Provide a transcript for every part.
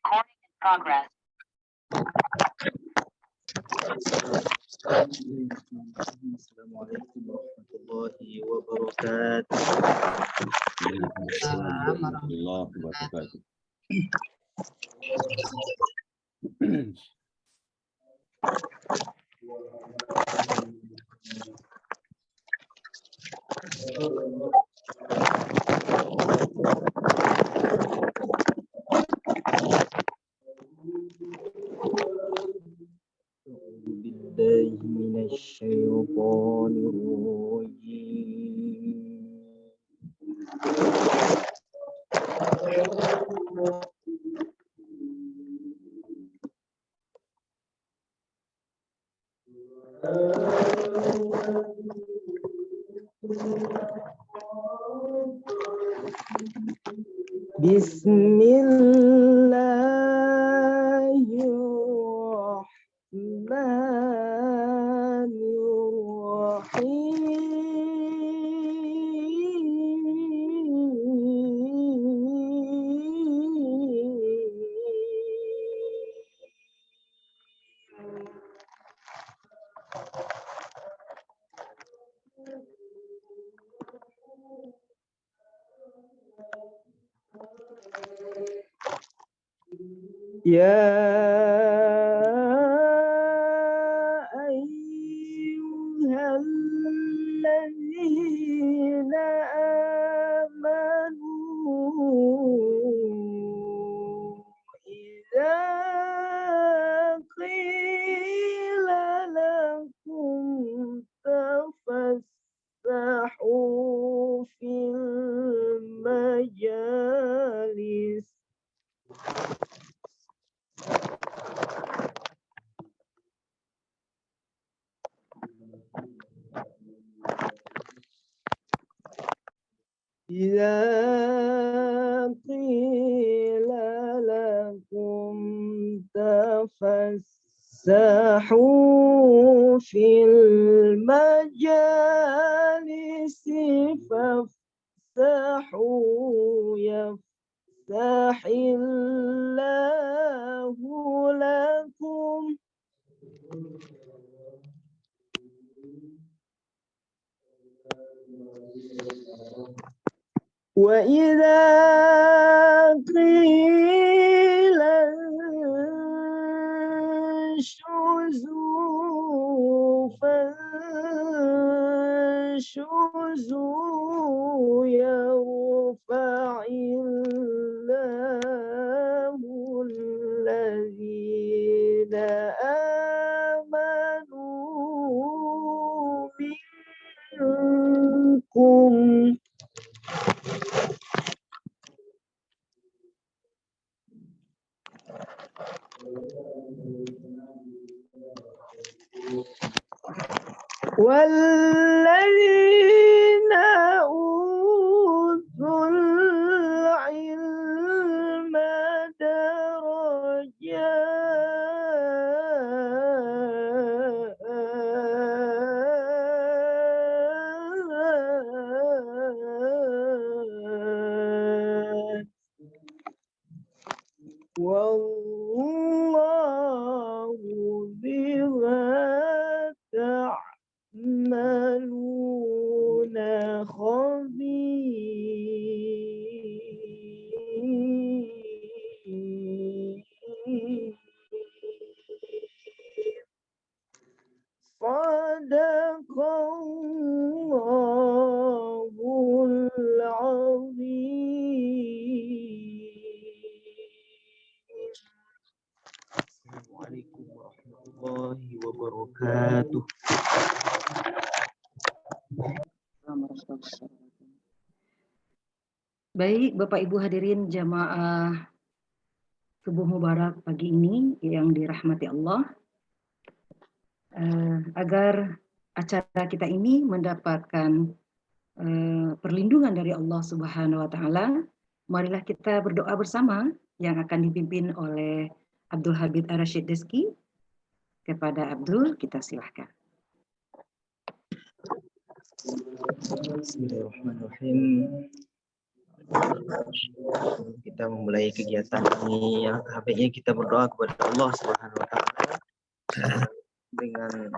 Progress. Assalamualaikum warahmatullahi wabarakatuh. Waalaikumsalam warahmatullahi wabarakatuh. Billahi minasyaitonir rajim. Ya ayyuhalladzina amanu idza qila lakum tafassahu fil majalis إذا قيل لكم تفسحوا في المجالس فافسحوا يفسح الله لكم وإذا قيل انشزوا فانشزوا يرفع الله الذين آمنوا منكم والذين أوتوا العلم درجات والله بما تعملون خبير صدق الله العظيم. Assalamualaikum warahmatullahi wabarakatuh. Baik, Bapak Ibu hadirin jamaah subuh mubarak pagi ini yang dirahmati Allah. Agar acara kita ini mendapatkan perlindungan dari Allah Subhanahu wa taala, marilah kita berdoa bersama yang akan dipimpin oleh Abdul Habib Ar-Rasyid Deski. Kepada Abdul, kita silahkan. Bismillahirrahmanirrahim. Kita memulai kegiatan ini, yang baiknya kita berdoa kepada Allah Subhanahu wa taala. Dengan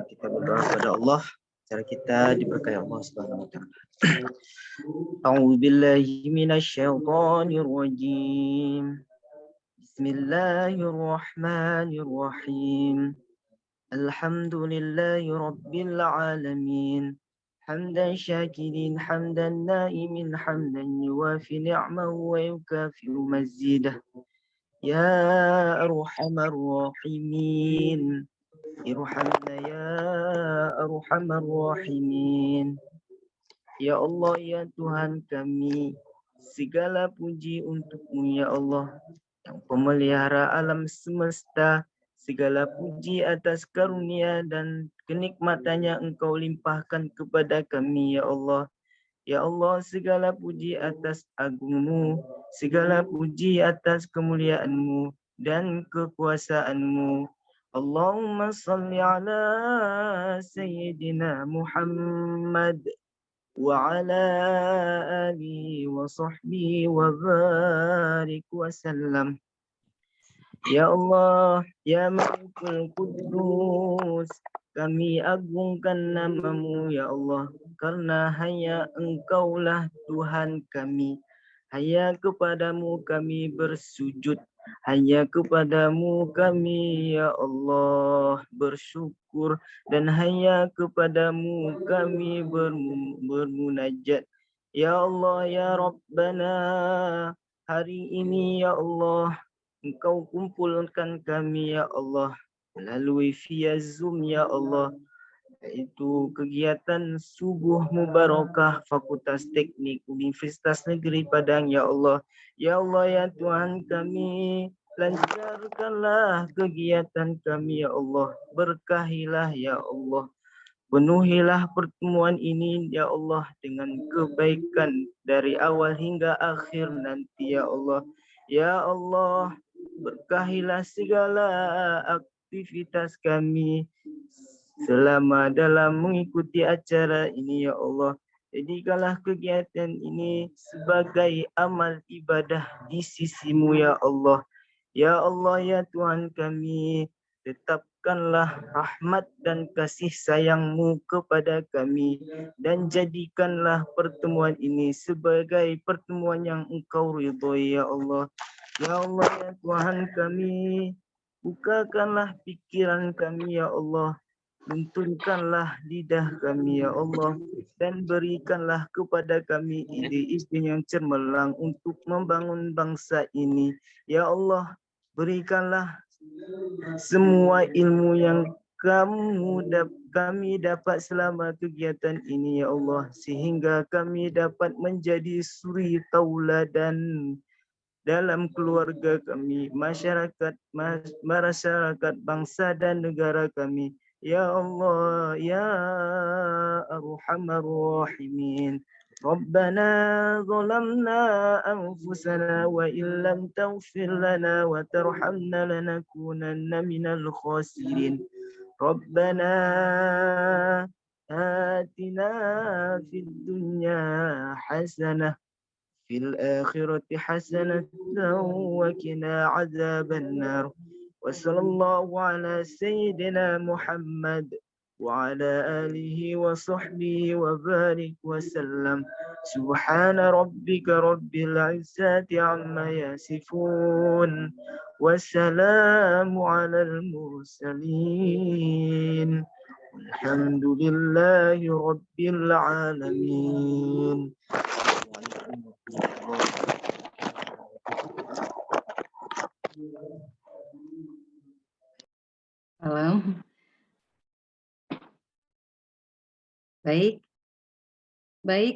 kita berdoa kepada Allah, cara kita diberkahi Allah Subhanahu wa taala. A'udzu billahi minasyaitonir rajim. Bismillahirrahmanirrahim. Alhamdulillahi rabbil alamin. حمدا شاكرين حمدا نائم حمدا يوافي نعمه ويكافئ مزيده يا أرحم الراحمين ارحمنا يا أرحم الراحمين. Ya Allah, ya Tuhan kami, segala puji untuk-Mu ya Allah, yang pemelihara alam semesta. Segala puji atas karunia dan kenikmatannya Engkau limpahkan kepada kami ya Allah. Ya Allah, segala puji atas agung-Mu, segala puji atas kemuliaan-Mu dan kekuasaan-Mu. Allahumma salli ala Sayyidina Muhammad wa ala alihi wa sahbihi wa barik wa sallam. Ya Allah, ya Malikul Quddus, kami agungkan nama-Mu ya Allah, karena hanya Engkaulah Tuhan kami. Hanya kepadamu kami bersujud, hanya kepadamu kami ya Allah bersyukur, dan hanya kepadamu kami bermunajat. Ya Allah, ya Rabbana, hari ini ya Allah Engkau kumpulkan kami ya Allah melalui via Zoom ya Allah, yaitu kegiatan subuh mubarakah Fakultas Teknik Universitas Negeri Padang ya Allah. Ya Allah, ya Tuhan kami, lancarkanlah kegiatan kami ya Allah, berkahilah ya Allah. Penuhilah pertemuan ini ya Allah dengan kebaikan dari awal hingga akhir nanti ya Allah. Ya Allah, berkahilah segala aktivitas kami selama dalam mengikuti acara ini ya Allah. Jadikanlah kegiatan ini sebagai amal ibadah di sisi-Mu ya Allah. Ya Allah, ya Tuhan kami, tetapkanlah rahmat dan kasih sayang-Mu kepada kami, dan jadikanlah pertemuan ini sebagai pertemuan yang Engkau ridhoi ya Allah. Ya Allah, ya Tuhan kami, bukakanlah pikiran kami ya Allah, tuntunkanlah lidah kami ya Allah, dan berikanlah kepada kami ide-ide yang cemerlang untuk membangun bangsa ini. Ya Allah, berikanlah semua ilmu yang kami dapat selama kegiatan ini ya Allah, sehingga kami dapat menjadi suri tauladan dalam keluarga kami, masyarakat bangsa dan negara kami. Ya Allah, ya Arhamar Rahimin. Rabbana zalamna anfusana wa illam taghfir lana wa tarhamna lanakunanna minal khasirin. Rabbana atina fid dunya hasanah في الآخرة حسنة وقنا عذاب النار. وصلى الله على سيدنا محمد وعلى آله وصحبه وبارك وسلم. سبحان ربك رب العزة عما يصفون والسلام على المرسلين والحمد لله رب العالمين. Salam. Baik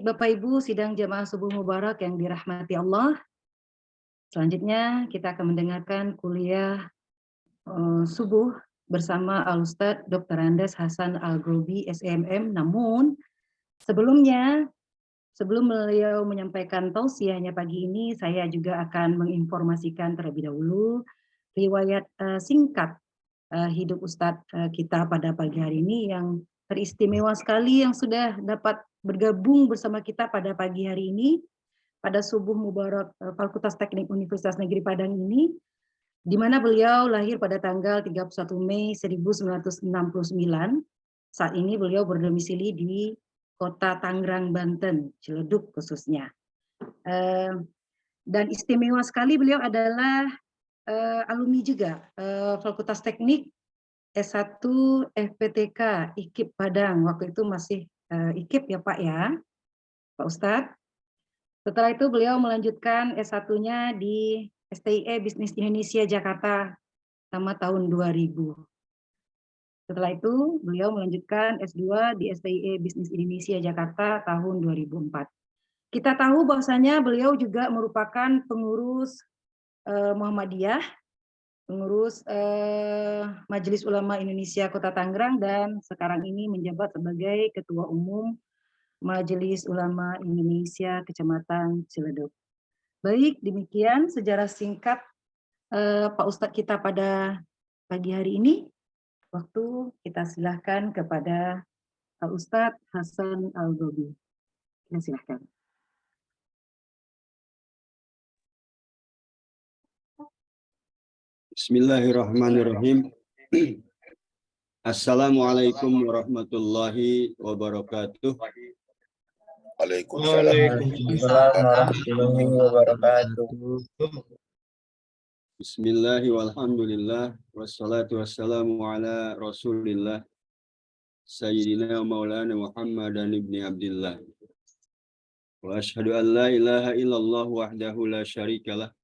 Bapak Ibu sidang jamaah subuh mubarak yang dirahmati Allah. Selanjutnya kita akan mendengarkan kuliah subuh bersama Al-Ustadz Dr. Andes Hasan Al-Grobi SMM. Namun sebelum beliau menyampaikan tausiahnya pagi ini, saya juga akan menginformasikan terlebih dahulu riwayat singkat hidup Ustadz kita pada pagi hari ini yang teristimewa sekali, yang sudah dapat bergabung bersama kita pada pagi hari ini. pada subuh mubarak Fakultas Teknik Universitas Negeri Padang ini, di mana beliau lahir pada tanggal 31 Mei 1969. Saat ini beliau berdomisili di Kota Tangerang, Banten, Ciledug khususnya. Dan istimewa sekali beliau adalah alumni juga Fakultas Teknik S1 FPTK IKIP Padang. Waktu itu masih IKIP ya Pak ya, Pak Ustadz. Setelah itu beliau melanjutkan S1-nya di STIE Bisnis Indonesia Jakarta sama tahun 2000. Setelah itu beliau melanjutkan S2 di STIE Bisnis Indonesia Jakarta tahun 2004. Kita tahu bahwasanya beliau juga merupakan pengurus Muhammadiyah, pengurus Majelis Ulama Indonesia Kota Tangerang, dan sekarang ini menjabat sebagai Ketua Umum Majelis Ulama Indonesia Kecamatan Ciledug. Baik, demikian sejarah singkat Pak Ustadz kita pada pagi hari ini. Waktu kita silahkan kepada Pak Ustadz Hasan Al-Gobi. Kita silahkan. Bismillahirrahmanirrahim. Assalamualaikum warahmatullahi wabarakatuh. Waalaikumsalam warahmatullahi wabarakatuh. Bismillahi walhamdulillah wassalatu wassalamu ala Rasulillah Sayyidina Maulana Muhammadan ibni Abdillah. Wa ashhadu an la ilaha illallah wahdahu la syarikalah.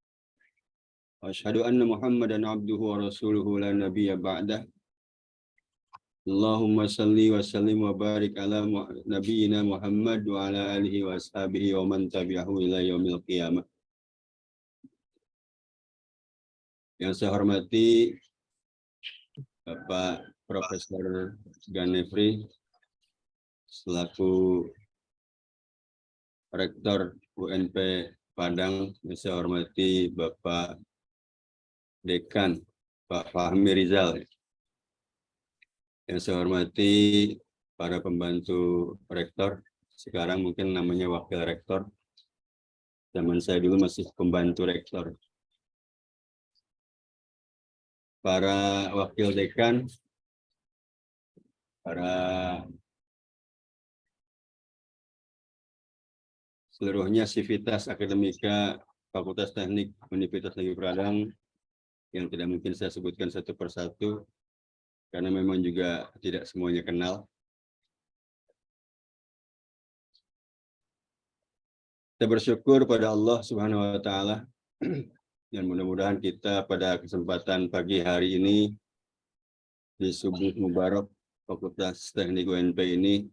Wa ashhadu anna Muhammadan abduhu wa rasuluhu la nabiyya ba'dah. Allahumma salli wa sallim wa barik ala nabiyyina Muhammad wa ala alihi wa ashabihi wa man tabi'ahu ila yaumil qiyamah. Yang saya hormati Bapak Profesor Ganefri selaku Rektor UNP Padang, yang saya hormati Bapak Dekan Pak Fahmi Rizal, yang saya hormati para pembantu rektor, sekarang mungkin namanya wakil rektor, zaman saya dulu masih pembantu rektor, para wakil dekan, para seluruhnya sivitas akademika Fakultas Teknik Universitas Negeri Padang yang tidak mungkin saya sebutkan satu persatu karena memang juga tidak semuanya kenal. Kita bersyukur pada Allah Subhanahu wa taala dan mudah-mudahan kita pada kesempatan pagi hari ini di subuh mubarak Fakultas Teknik UNP ini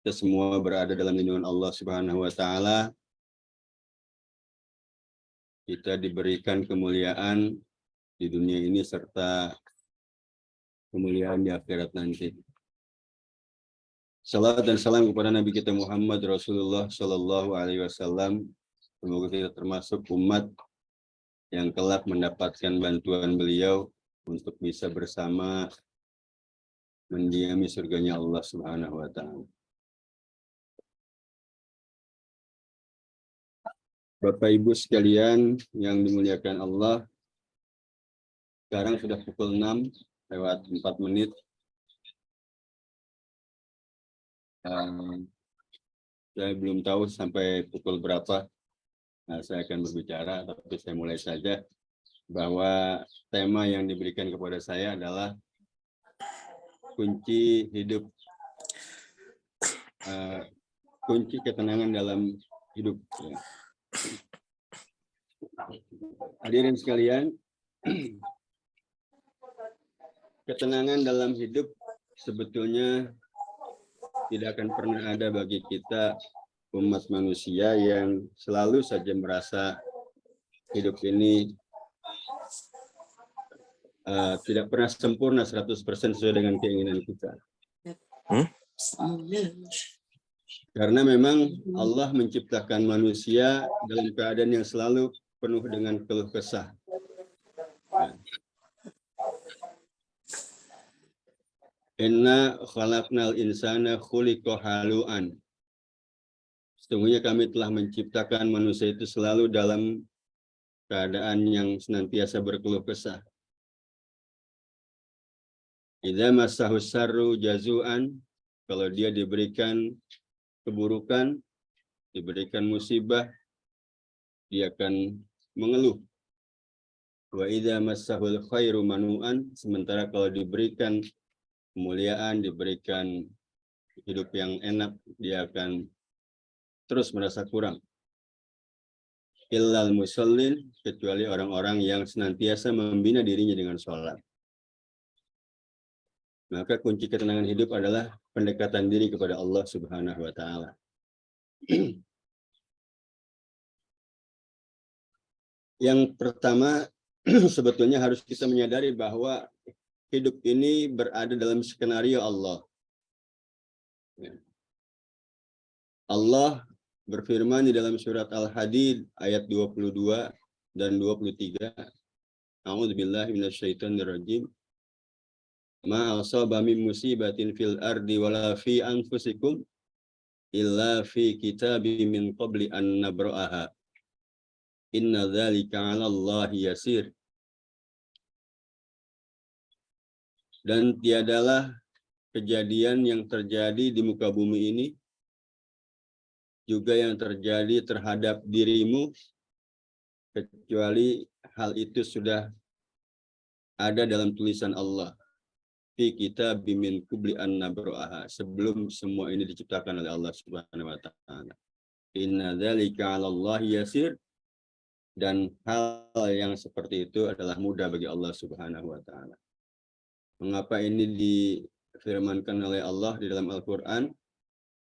kita semua berada dalam lindungan Allah Subhanahu wa taala. Kita diberikan kemuliaan di dunia ini serta kemuliaan di akhirat nanti. Salam dan salam kepada Nabi kita Muhammad Rasulullah Shallallahu Alaihi Wasallam. Semoga kita termasuk umat yang kelak mendapatkan bantuan beliau untuk bisa bersama mendiami surganya Allah Subhanahu Wa Taala. Bapak Ibu sekalian yang dimuliakan Allah, sekarang sudah pukul 6 lewat 4 menit. Saya belum tahu sampai pukul berapa saya akan berbicara, tapi saya mulai saja bahwa tema yang diberikan kepada saya adalah kunci hidup, kunci ketenangan dalam hidup. Hadirin sekalian, ketenangan dalam hidup sebetulnya tidak akan pernah ada bagi kita umat manusia yang selalu saja merasa hidup ini tidak pernah sempurna 100% sesuai dengan keinginan kita. Karena memang Allah menciptakan manusia dalam keadaan yang selalu penuh dengan keluh kesah. Inna khalaqnal insana khuliqa halu'an. Sesungguhnya kami telah menciptakan manusia itu selalu dalam keadaan yang senantiasa berkeluh kesah. Idza massahu syarru jazuan, kalau dia diberikan keburukan, diberikan musibah, dia akan mengeluh. Wa idza massahul khairu manu'an, sementara kalau diberikan kemuliaan, diberikan hidup yang enak, dia akan terus merasa kurang. Illal musallin, kecuali orang-orang yang senantiasa membina dirinya dengan sholat. Maka kunci ketenangan hidup adalah pendekatan diri kepada Allah Subhanahu wa Ta'ala. Yang pertama, sebetulnya harus kita menyadari bahwa hidup ini berada dalam skenario Allah. Allah berfirman di dalam surat Al-Hadid ayat 22 dan 23. A'udzubillahi minasyaitonirrajim. Ma asaba min musibatin fil ardi wala fi anfusikum illa fi kitabim min qabli an nabra'aha. Inna dzalika 'ala Allahi yasir. Dan tiadalah kejadian yang terjadi di muka bumi ini juga yang terjadi terhadap dirimu, kecuali hal itu sudah ada dalam tulisan Allah. Fi kitabim min qabli an nabra'aha, sebelum semua ini diciptakan oleh Allah Subhanahu wa Ta'ala. Inna dzalika 'ala Allahi yasir, dan hal yang seperti itu adalah mudah bagi Allah Subhanahu wa Ta'ala. Mengapa ini difirmankan oleh Allah di dalam Al-Quran?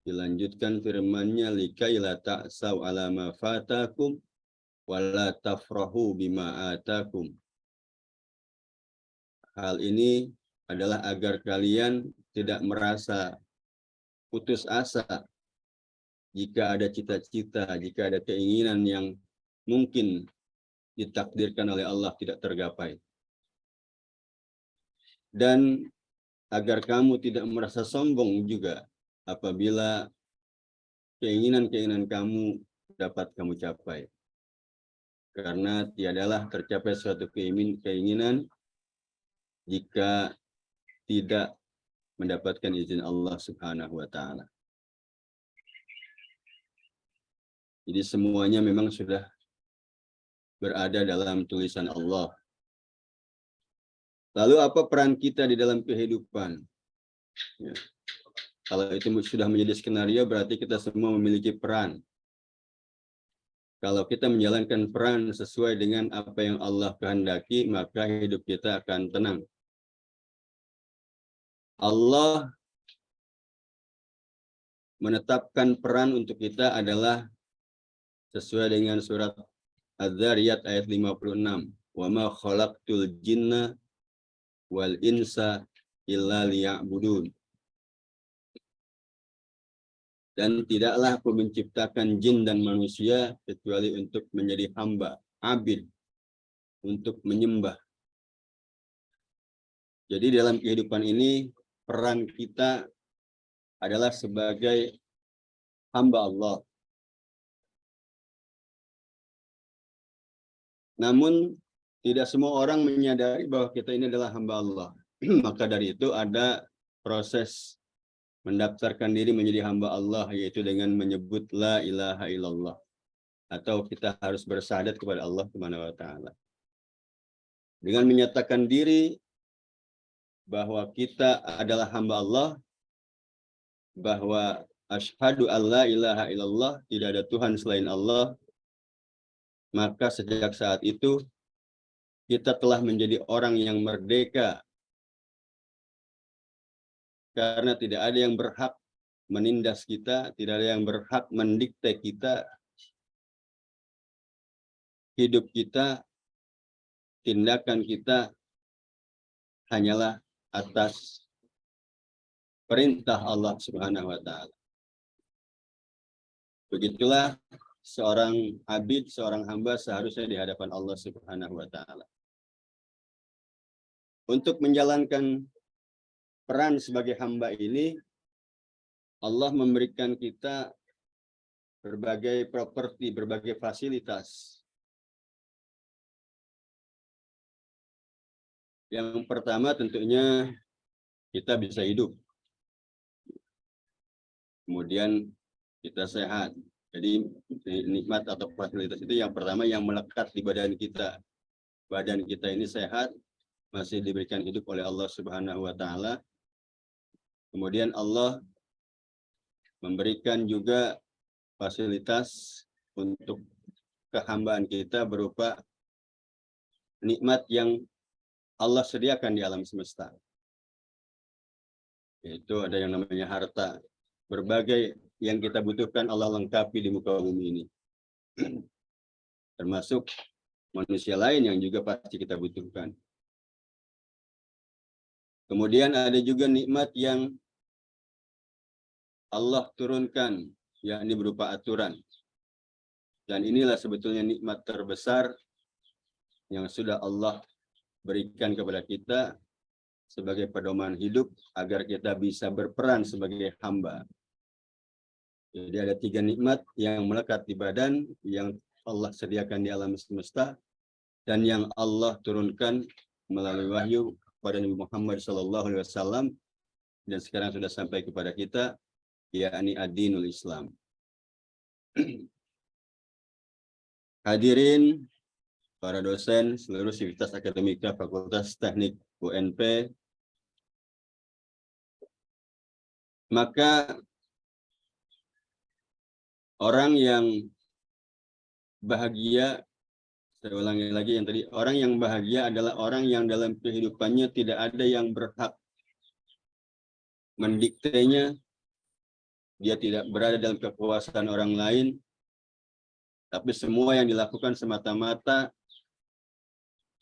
Dilanjutkan firman-Nya, likai la ta'sau ala ma fatakum wa la tafrahu bima atakum. Hal ini adalah agar kalian tidak merasa putus asa jika ada cita-cita, jika ada keinginan yang mungkin ditakdirkan oleh Allah tidak tergapai. Dan agar kamu tidak merasa sombong juga apabila keinginan-keinginan kamu dapat kamu capai. Karena tiadalah tercapai suatu keinginan jika tidak mendapatkan izin Allah Subhanahu wa Ta'ala. Jadi semuanya memang sudah berada dalam tulisan Allah. Lalu apa peran kita di dalam kehidupan? Ya. Kalau itu sudah menjadi skenario, berarti kita semua memiliki peran. Kalau kita menjalankan peran sesuai dengan apa yang Allah kehendaki, maka hidup kita akan tenang. Allah menetapkan peran untuk kita adalah sesuai dengan surat Az-Zariyat ayat 56. Wa ma khalaqtul jinna wal insa illa liya'budun. Dan tidaklah aku menciptakan jin dan manusia kecuali untuk menjadi hamba, abid, untuk menyembah. Jadi dalam kehidupan ini peran kita adalah sebagai hamba Allah. Namun tidak semua orang menyadari bahwa kita ini adalah hamba Allah. Maka dari itu ada proses mendaftarkan diri menjadi hamba Allah, yaitu dengan menyebut la ilaha illallah. Atau kita harus bersyahadat kepada Allah Subhanahu wa Ta'ala. Dengan menyatakan diri bahwa kita adalah hamba Allah, bahwa asyhadu alla ilaha illallah, tidak ada Tuhan selain Allah, maka sejak saat itu kita telah menjadi orang yang merdeka. Karena tidak ada yang berhak menindas kita, tidak ada yang berhak mendikte kita, hidup kita, tindakan kita hanyalah atas perintah Allah Subhanahu wa Ta'ala. Begitulah seorang abid, seorang hamba seharusnya di hadapan Allah Subhanahu wa Ta'ala. Untuk menjalankan peran sebagai hamba ini, Allah memberikan kita berbagai properti, berbagai fasilitas. Yang pertama tentunya kita bisa hidup. Kemudian kita sehat. Jadi nikmat atau fasilitas itu yang pertama yang melekat di badan kita. Badan kita ini sehat, masih diberikan hidup oleh Allah Subhanahu wa taala. Kemudian Allah memberikan juga fasilitas untuk kehambaan kita berupa nikmat yang Allah sediakan di alam semesta. Yaitu ada yang namanya harta. Berbagai yang kita butuhkan Allah lengkapi di muka bumi ini. Termasuk manusia lain yang juga pasti kita butuhkan. Kemudian ada juga nikmat yang Allah turunkan, yakni berupa aturan. Dan inilah sebetulnya nikmat terbesar yang sudah Allah berikan kepada kita sebagai pedoman hidup agar kita bisa berperan sebagai hamba. Jadi ada 3 nikmat yang melekat di badan, yang Allah sediakan di alam semesta, dan yang Allah turunkan melalui wahyu kepada Nabi Muhammad SAW, dan sekarang sudah sampai kepada kita, yakni ad-dinul Islam. Hadirin para dosen seluruh sivitas akademika Fakultas Teknik UNP, maka orang yang bahagia, saya ulangi lagi yang tadi, orang yang bahagia adalah orang yang dalam kehidupannya tidak ada yang berhak mendiktenya, dia tidak berada dalam kekuasaan orang lain, tapi semua yang dilakukan semata-mata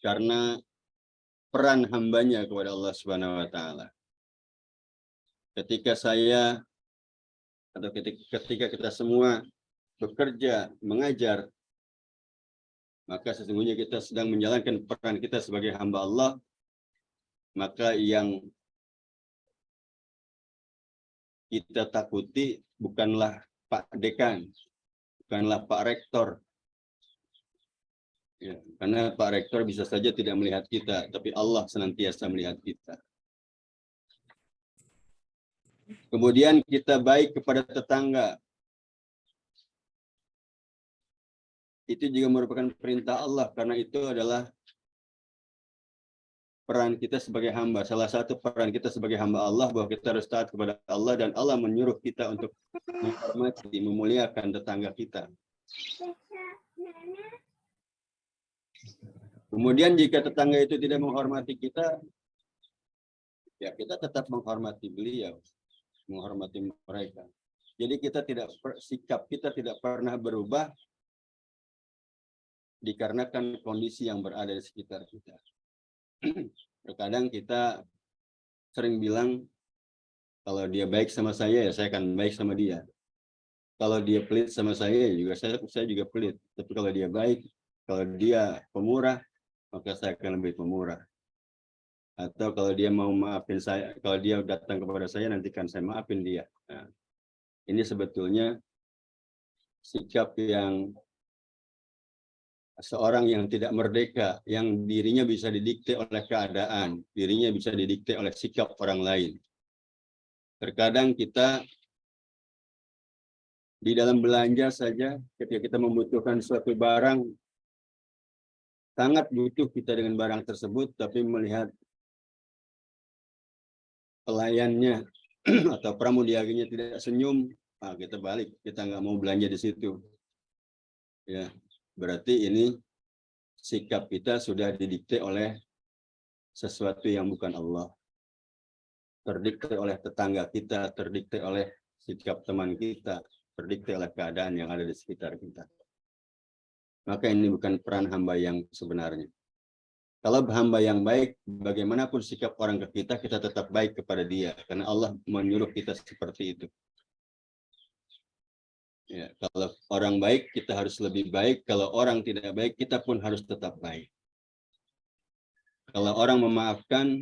karena peran hambanya kepada Allah Subhanahu wa taala. Ketika saya atau ketika kita semua bekerja, mengajar, maka sesungguhnya kita sedang menjalankan peran kita sebagai hamba Allah. Maka yang kita takuti bukanlah Pak Dekan, bukanlah Pak Rektor. Ya, karena Pak Rektor bisa saja tidak melihat kita, tapi Allah senantiasa melihat kita. Kemudian kita baik kepada tetangga. Itu juga merupakan perintah Allah, karena itu adalah peran kita sebagai hamba. Salah satu peran kita sebagai hamba Allah bahwa kita harus taat kepada Allah, dan Allah menyuruh kita untuk menghormati, memuliakan tetangga kita. Kemudian jika tetangga itu tidak menghormati kita, ya kita tetap menghormati beliau, menghormati mereka. Jadi sikap kita tidak pernah berubah dikarenakan kondisi yang berada di sekitar kita. Terkadang kita sering bilang, kalau dia baik sama saya, ya saya akan baik sama dia. Kalau dia pelit sama saya, juga saya juga pelit. Tapi kalau dia baik, kalau dia pemurah, maka saya akan lebih pemurah. Atau kalau dia mau maafin saya, kalau dia datang kepada saya, nanti kan saya maafin dia. Nah, ini sebetulnya sikap yang seorang yang tidak merdeka, yang dirinya bisa didikte oleh keadaan, dirinya bisa didikte oleh sikap orang lain. Terkadang kita di dalam belanja saja, ketika kita membutuhkan suatu barang, sangat butuh kita dengan barang tersebut, tapi melihat pelayannya atau pramudiaganya tidak senyum, kita balik, kita nggak mau belanja di situ. Ya, berarti ini sikap kita sudah didikte oleh sesuatu yang bukan Allah, terdikte oleh tetangga kita, terdikte oleh sikap teman kita, terdikte oleh keadaan yang ada di sekitar kita. Maka ini bukan peran hamba yang sebenarnya. Kalau hamba yang baik, bagaimanapun sikap orang ke kita, kita tetap baik kepada dia, karena Allah menyuruh kita seperti itu. Ya, kalau orang baik, kita harus lebih baik. Kalau orang tidak baik, kita pun harus tetap baik. Kalau orang memaafkan,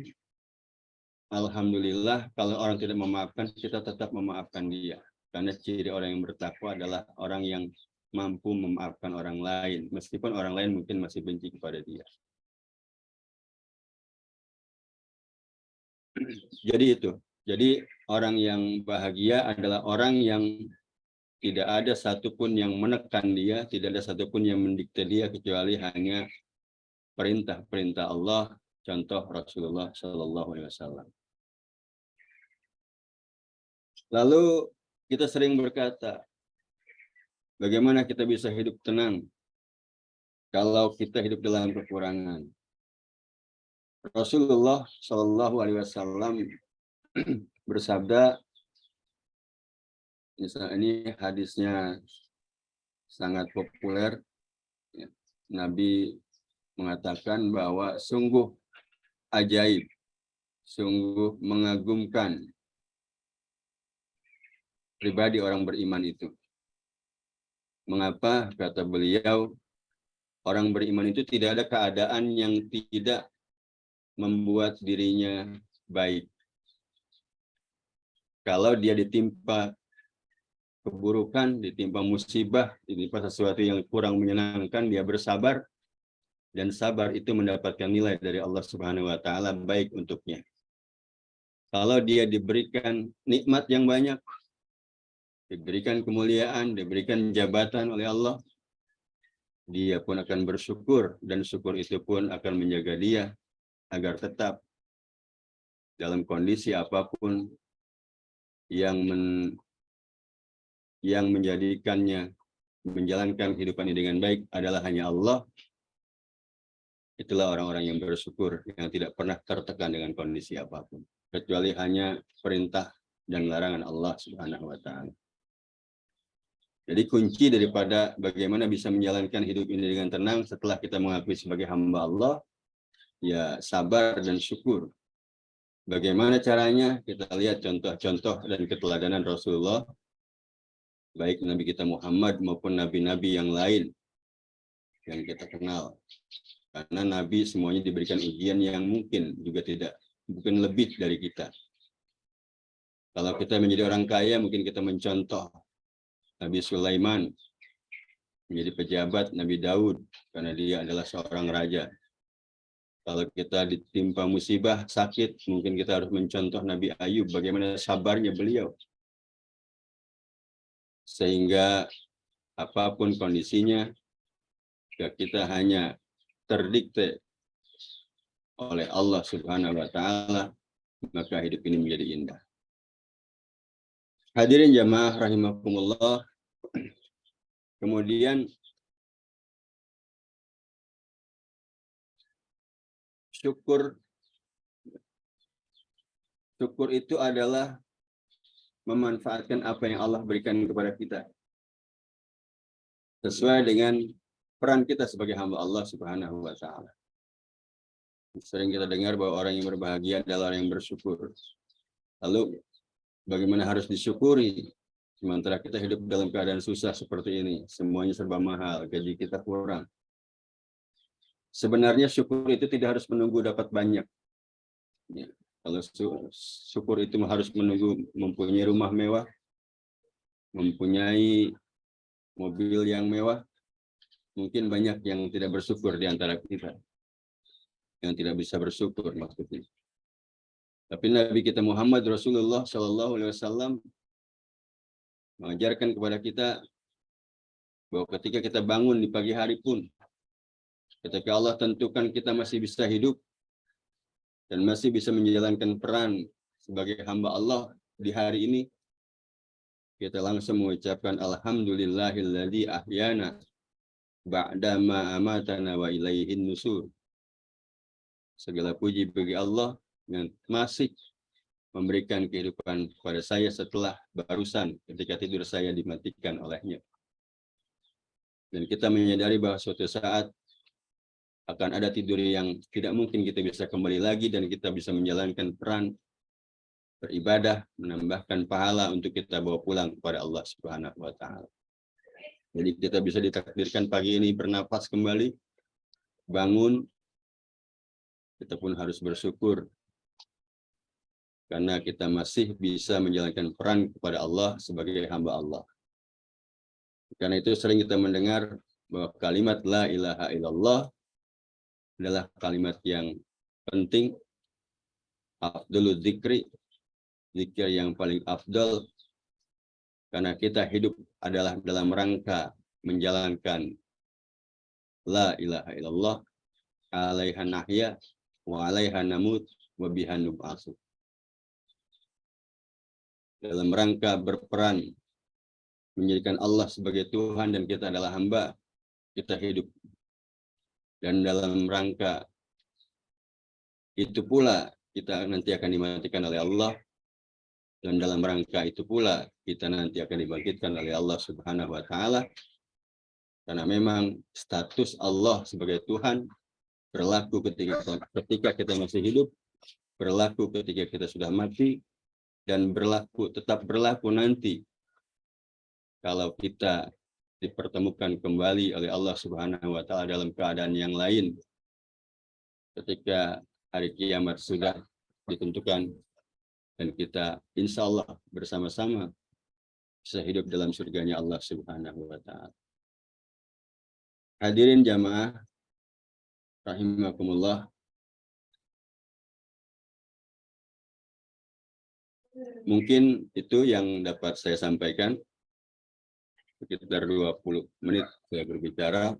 alhamdulillah. Kalau orang tidak memaafkan, kita tetap memaafkan dia. Karena ciri orang yang bertakwa adalah orang yang mampu memaafkan orang lain, meskipun orang lain mungkin masih benci kepada dia. Jadi itu. Jadi orang yang bahagia adalah orang yang tidak ada satupun yang menekan dia, tidak ada satupun yang mendikte dia kecuali hanya perintah-perintah Allah, contoh Rasulullah Shallallahu Alaihi Wasallam. Lalu kita sering berkata, bagaimana kita bisa hidup tenang kalau kita hidup dalam kekurangan? Rasulullah Shallallahu Alaihi Wasallam bersabda, misalnya ini hadisnya sangat populer, Nabi mengatakan bahwa sungguh ajaib, sungguh mengagumkan pribadi orang beriman itu. Mengapa? Kata beliau, orang beriman itu tidak ada keadaan yang tidak membuat dirinya baik. Kalau dia ditimpa keburukan, ditimpa musibah, ditimpa sesuatu yang kurang menyenangkan, dia bersabar, dan sabar itu mendapatkan nilai dari Allah Subhanahu wa Ta'ala baik untuknya. Kalau dia diberikan nikmat yang banyak, diberikan kemuliaan, diberikan jabatan oleh Allah, dia pun akan bersyukur, dan syukur itu pun akan menjaga dia agar tetap dalam kondisi apapun yang menjadikannya menjalankan kehidupannya dengan baik adalah hanya Allah. Itulah orang-orang yang bersyukur, yang tidak pernah tertekan dengan kondisi apapun, kecuali hanya perintah dan larangan Allah Subhanahu wa Ta'ala. Jadi kunci daripada bagaimana bisa menjalankan hidup ini dengan tenang setelah kita mengakui sebagai hamba Allah, ya sabar dan syukur. Bagaimana caranya? Kita lihat contoh-contoh dan keteladanan Rasulullah, baik Nabi kita Muhammad maupun nabi-nabi yang lain yang kita kenal. Karena Nabi semuanya diberikan ujian yang mungkin juga bukan lebih dari kita. Kalau kita menjadi orang kaya, mungkin kita mencontoh Nabi Sulaiman, menjadi pejabat Nabi Daud, karena dia adalah seorang raja. Kalau kita ditimpa musibah, sakit, mungkin kita harus mencontoh Nabi Ayub, bagaimana sabarnya beliau. Sehingga apapun kondisinya, kita hanya terdikte oleh Allah Subhanahu wa Ta'ala, maka hidup ini menjadi indah. Hadirin jamaah rahimakumullah. Kemudian syukur itu adalah memanfaatkan apa yang Allah berikan kepada kita sesuai dengan peran kita sebagai hamba Allah Subhanahu wa Ta'ala. Sering kita dengar bahwa orang yang berbahagia adalah orang yang bersyukur. Lalu bagaimana harus disyukuri sementara kita hidup dalam keadaan susah seperti ini, semuanya serba mahal, gaji kita kurang? Sebenarnya syukur itu tidak harus menunggu dapat banyak. Ya, kalau syukur itu harus menunggu mempunyai rumah mewah, mempunyai mobil yang mewah, mungkin banyak yang tidak bersyukur di antara kita, yang tidak bisa bersyukur maksudnya. Tapi Nabi kita Muhammad Rasulullah Shallallahu Alaihi Wasallam mengajarkan kepada kita bahwa ketika kita bangun di pagi hari pun, ketika Allah tentukan kita masih bisa hidup dan masih bisa menjalankan peran sebagai hamba Allah di hari ini, kita langsung mengucapkan alhamdulillahilladzi ahyana ba'da ma amatana wa ilaihin nusur. Segala puji bagi Allah yang masih memberikan kehidupan kepada saya setelah barusan ketika tidur saya dimatikan olehnya. Dan kita menyadari bahwa suatu saat akan ada tidur yang tidak mungkin kita bisa kembali lagi, dan kita bisa menjalankan peran beribadah, menambahkan pahala untuk kita bawa pulang kepada Allah Subhanahu wa Ta'ala. Jadi kita bisa ditakdirkan pagi ini bernapas kembali, bangun, kita pun harus bersyukur. karena kita masih bisa menjalankan peran kepada Allah sebagai hamba Allah. Karena itu sering kita mendengar bahwa kalimat la ilaha illallah adalah kalimat yang penting, afdalul dzikri, zikir yang paling afdal, karena kita hidup adalah dalam rangka menjalankan la ilaha illallah, alaiha nahya wa alaiha namut wa biha nub'atsu. Dalam rangka berperan menjadikan Allah sebagai Tuhan dan kita adalah hamba, kita hidup. Dan dalam rangka itu pula kita nanti akan dimatikan oleh Allah, dan dalam rangka itu pula kita nanti akan dibangkitkan oleh Allah Subhanahu wa taala. Karena memang status Allah sebagai Tuhan berlaku ketika kita masih hidup, berlaku ketika kita sudah mati, dan tetap berlaku nanti kalau kita dipertemukan kembali oleh Allah Subhanahu wa taala dalam keadaan yang lain, ketika hari kiamat sudah ditentukan dan kita insya Allah bersama-sama bisa hidup dalam surganya Allah Subhanahu wa taala. Hadirin jamaah rahimakumullah, mungkin itu yang dapat saya sampaikan. Sekitar 20 menit saya berbicara.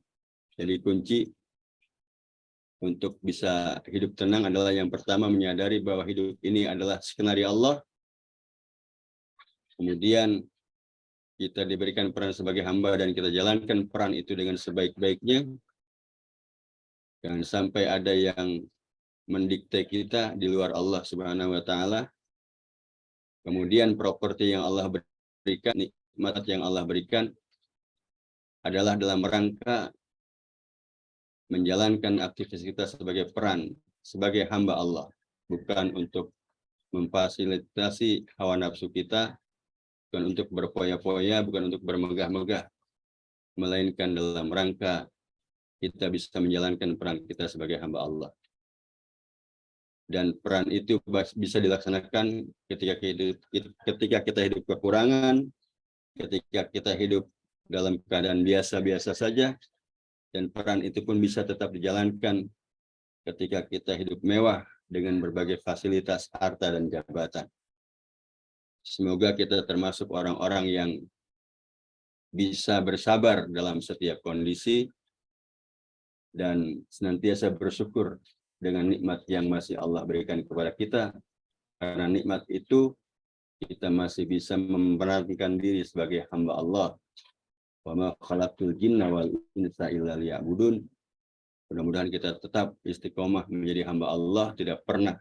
Jadi kunci untuk bisa hidup tenang adalah yang pertama menyadari bahwa hidup ini adalah skenario Allah. Kemudian kita diberikan peran sebagai hamba dan kita jalankan peran itu dengan sebaik-baiknya. Jangan sampai ada yang mendikte kita di luar Allah Subhanahu wa taala. Kemudian properti yang Allah berikan, nikmat yang Allah berikan adalah dalam rangka menjalankan aktivitas kita sebagai peran, sebagai hamba Allah, bukan untuk memfasilitasi hawa nafsu kita, bukan untuk berpoya-poya, bukan untuk bermegah-megah, melainkan dalam rangka kita bisa menjalankan peran kita sebagai hamba Allah. Dan peran itu bisa dilaksanakan ketika kita hidup kekurangan, ketika kita hidup dalam keadaan biasa-biasa saja, dan peran itu pun bisa tetap dijalankan ketika kita hidup mewah dengan berbagai fasilitas, harta, dan jabatan. Semoga kita termasuk orang-orang yang bisa bersabar dalam setiap kondisi dan senantiasa bersyukur dengan nikmat yang masih Allah berikan kepada kita. Karena nikmat itu kita masih bisa memperankan diri sebagai hamba Allah. Wa ma khalaqtul jinna wal insa illa liya'budun. Mudah-mudahan kita tetap istiqomah menjadi hamba Allah, tidak pernah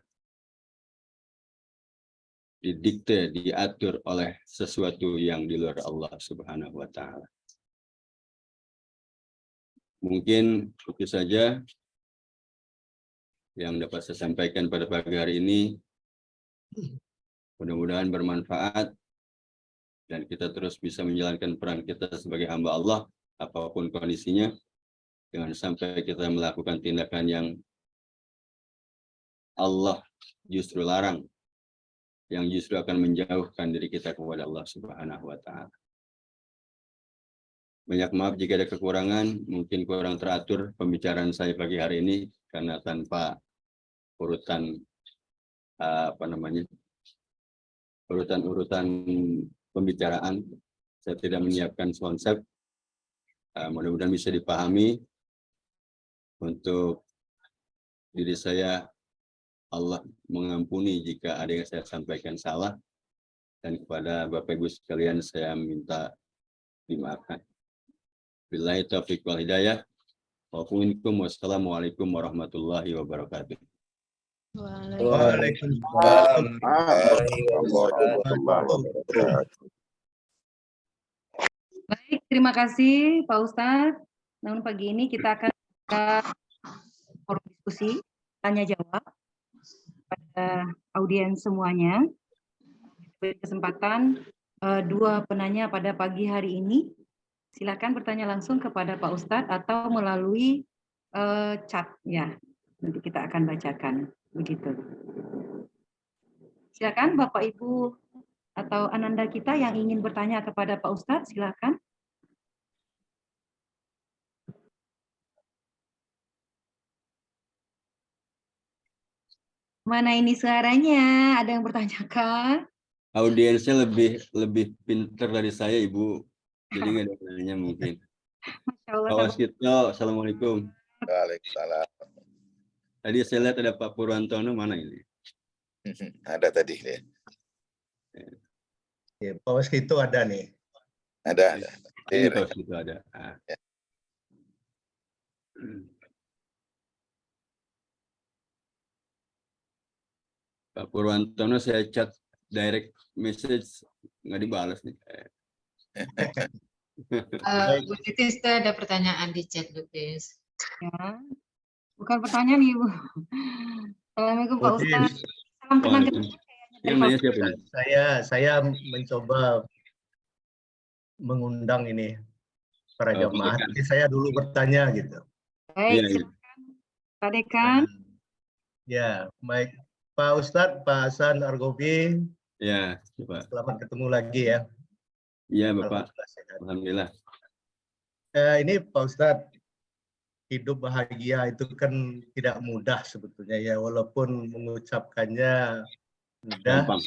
didikte, diatur oleh sesuatu yang di luar Allah Subhanahu wa taala. Mungkin itu saja yang dapat saya sampaikan pada pagi hari ini. Mudah-mudahan bermanfaat dan kita terus bisa menjalankan peran kita sebagai hamba Allah apapun kondisinya. Jangan sampai kita melakukan tindakan yang Allah justru larang, yang justru akan menjauhkan diri kita kepada Allah Subhanahu wa taala. Banyak maaf jika ada kekurangan, mungkin kurang teratur pembicaraan saya pagi hari ini karena tanpa urutan urutan pembicaraan, saya tidak menyiapkan konsep. Mudah-mudahan bisa dipahami. Untuk diri saya, Allah mengampuni jika ada yang saya sampaikan salah, dan kepada Bapak Ibu sekalian saya minta dimaafkan. Billahi taufiq wal hidayah. Wassalamualaikum warahmatullahi wabarakatuh. Waalaikumsalam warahmatullahi wabarakatuh. Baik, terima kasih Pak Ustadz. Namun pagi ini kita akan forum diskusi tanya jawab pada audiens semuanya. Beri kesempatan dua penanya pada pagi hari ini. Silakan bertanya langsung kepada Pak Ustadz atau melalui chat ya. Nanti kita akan bacakan begitu. Silakan Bapak Ibu atau Ananda kita yang ingin bertanya kepada Pak Ustadz, silakan. Mana ini suaranya? Ada yang bertanyakan? Audiensnya lebih pinter dari saya, Ibu. Jadi nggak ada tanya mungkin. Masya Allah. Pak Waskito, Assalamualaikum. Waalaikumsalam. Tadi saya lihat ada Pak Purwantono, mana ini? Ada tadi dia. Ya, Pak Waskito ada nih. Ada. Ini Pak Waskito ada. Ya. Pak Purwantono saya chat direct message nggak dibalas nih. Bu Titis, ada pertanyaan di chat, Bu Titis. Ya. Bukan pertanyaan Ibu. Assalamualaikum Pak Oke. Ustadz. Salam kenal kita. Yang nanya siapa ini? Saya mencoba mengundang ini para Oh, jamaah. Dekan. Jadi saya dulu bertanya gitu. Baik, Iya, iya. silakan. Pak Dekan. Ya, baik. Pak Ustadz, Pak Hasan Argobi, Ya, Pak. selamat ketemu lagi ya. Iya, Bapak. Alhamdulillah sehat. Alhamdulillah. Ini Pak Ustadz, hidup bahagia itu kan tidak mudah sebetulnya ya, walaupun mengucapkannya mudah, Gampang.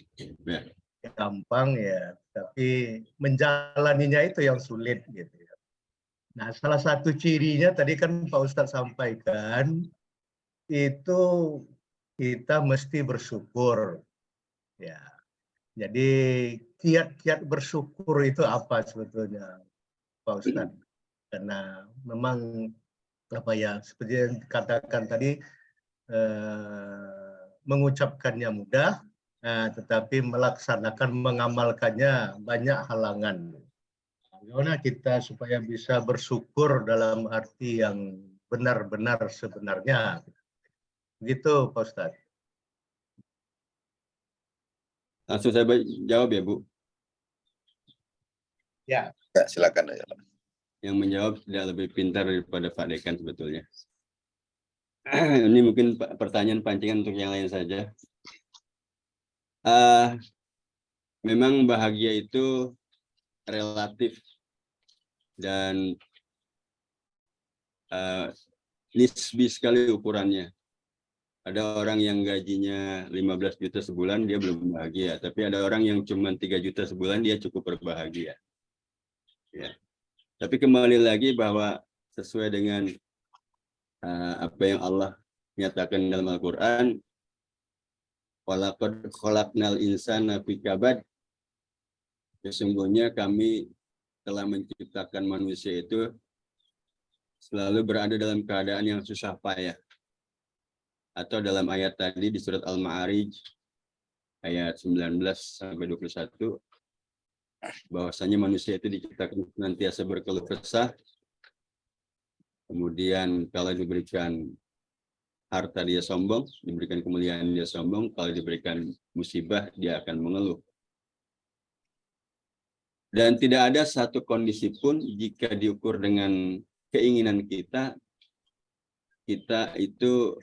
Ya. gampang ya, tapi menjalaninya itu yang sulit gitu ya. Nah, salah satu cirinya tadi kan Pak Ustadz sampaikan, itu kita mesti bersyukur. Ya. Jadi kiat-kiat bersyukur itu apa sebetulnya Pak Ustadz? Karena memang apa ya, seperti yang dikatakan tadi, mengucapkannya mudah, tetapi melaksanakan, mengamalkannya banyak halangan. Bagaimana kita supaya bisa bersyukur dalam arti yang benar-benar sebenarnya? Begitu Pak Ustadz. Langsung saya jawab ya, Bu. Ya. Ya, silakan aja. Yang menjawab tidak lebih pintar daripada Pak Dekan sebetulnya. Ini mungkin pertanyaan pancingan untuk yang lain saja. Memang bahagia itu relatif dan nisbi sekali ukurannya. Ada orang yang gajinya 15 juta sebulan, dia belum bahagia. Tapi ada orang yang cuma 3 juta sebulan, dia cukup berbahagia. Ya. Tapi kembali lagi bahwa sesuai dengan apa yang Allah nyatakan dalam Al-Quran, walaqad khalaqnal insana fi kabad, sesungguhnya kami telah menciptakan manusia itu selalu berada dalam keadaan yang susah payah. Atau dalam ayat tadi di surat Al-Ma'arij ayat 19 sampai 21, bahwasanya manusia itu diciptakan senantiasa berkeluh kesah. Kemudian kalau diberikan harta dia sombong, diberikan kemuliaan dia sombong, kalau diberikan musibah dia akan mengeluh. Dan tidak ada satu kondisi pun jika diukur dengan keinginan kita itu